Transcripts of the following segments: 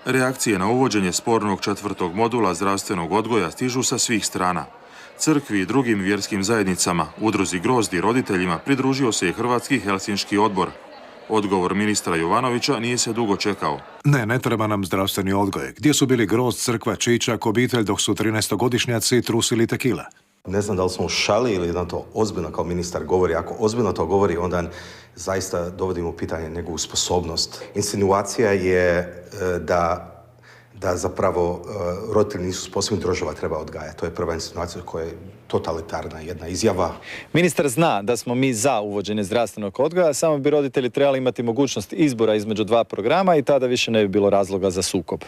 Reakcije na uvođenje spornog 4. modula zdravstvenog odgoja stižu sa svih strana. Crkvi i drugim vjerskim zajednicama, udruzi Grozd i roditeljima pridružio se i Hrvatski helsinški odbor. Odgovor ministra Jovanovića nije se dugo čekao. Ne treba nam zdravstveni odgoj. Gdje su bili Grozd, crkva, Čičak, obitelj dok su 13-godišnjaci trusili tekila? Ne znam da li smo u šali ili da to ozbiljno kao ministar govori. Ako ozbiljno to govori, onda zaista dovodimo u pitanje njegovu sposobnost. Insinuacija je da zapravo roditelji nisu sposobni, država treba odgajati. To je prva insinuacija koja je totalitarna jedna izjava. Ministar zna da smo mi za uvođenje zdravstvenog odgoja, samo bi roditelji trebali imati mogućnost izbora između 2 programa i tada više ne bi bilo razloga za sukob.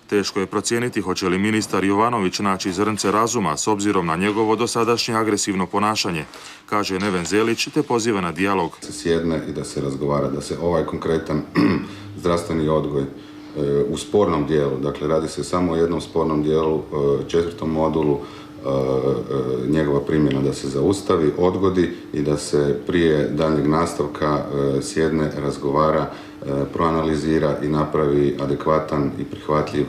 Teško je procijeniti hoće li ministar Jovanović naći zrnce razuma s obzirom na njegovo dosadašnje agresivno ponašanje, kaže Neven Zelić, te poziva na dijalog. Se sjedne i da se razgovara, da se ovaj konkretan zdravstveni odgoj u spornom dijelu, dakle radi se samo o jednom spornom dijelu, 4. modulu, njegova primjena da se zaustavi, odgodi i da se prije daljnjeg nastavka sjedne, razgovara, proanalizira i napravi adekvatan i prihvatljiv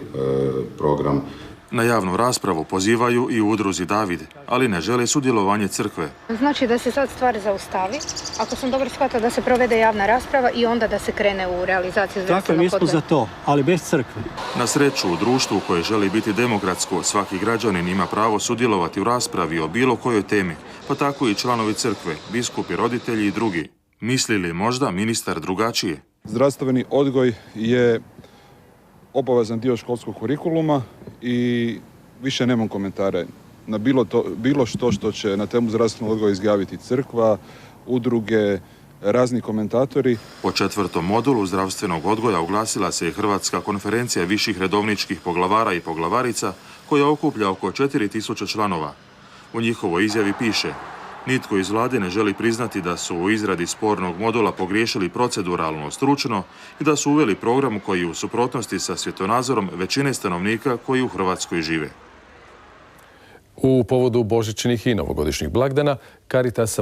program. Na javnu raspravu pozivaju i u udruzi David, ali ne žele sudjelovanje crkve. Znači da se sad stvar zaustavi, ako sam dobro shvatila da se provede javna rasprava i onda da se krene u realizaciju zdravstvenog odgoja. Dakle, mi smo za to, ali bez crkve. Na sreću, u društvu koje želi biti demokratsko, svaki građanin ima pravo sudjelovati u raspravi o bilo kojoj temi, pa tako i članovi crkve, biskupi, roditelji i drugi. Misli li možda ministar drugačije? Zdravstveni odgoj je obavezan dio školskog kurikuluma i više nemam komentare na bilo što će na temu zdravstvenog odgoja izjaviti crkva, udruge, razni komentatori. Po 4. modulu zdravstvenog odgoja oglasila se i Hrvatska konferencija viših redovničkih poglavara i poglavarica koja okuplja oko 4000 članova. U njihovoj izjavi piše: nitko iz vlade ne želi priznati da su u izradi spornog modula pogriješili proceduralno, stručno i da su uveli program koji je u suprotnosti sa svjetonazorom većine stanovnika koji u Hrvatskoj žive. U povodu božićnih i novogodišnjih blagdana Caritas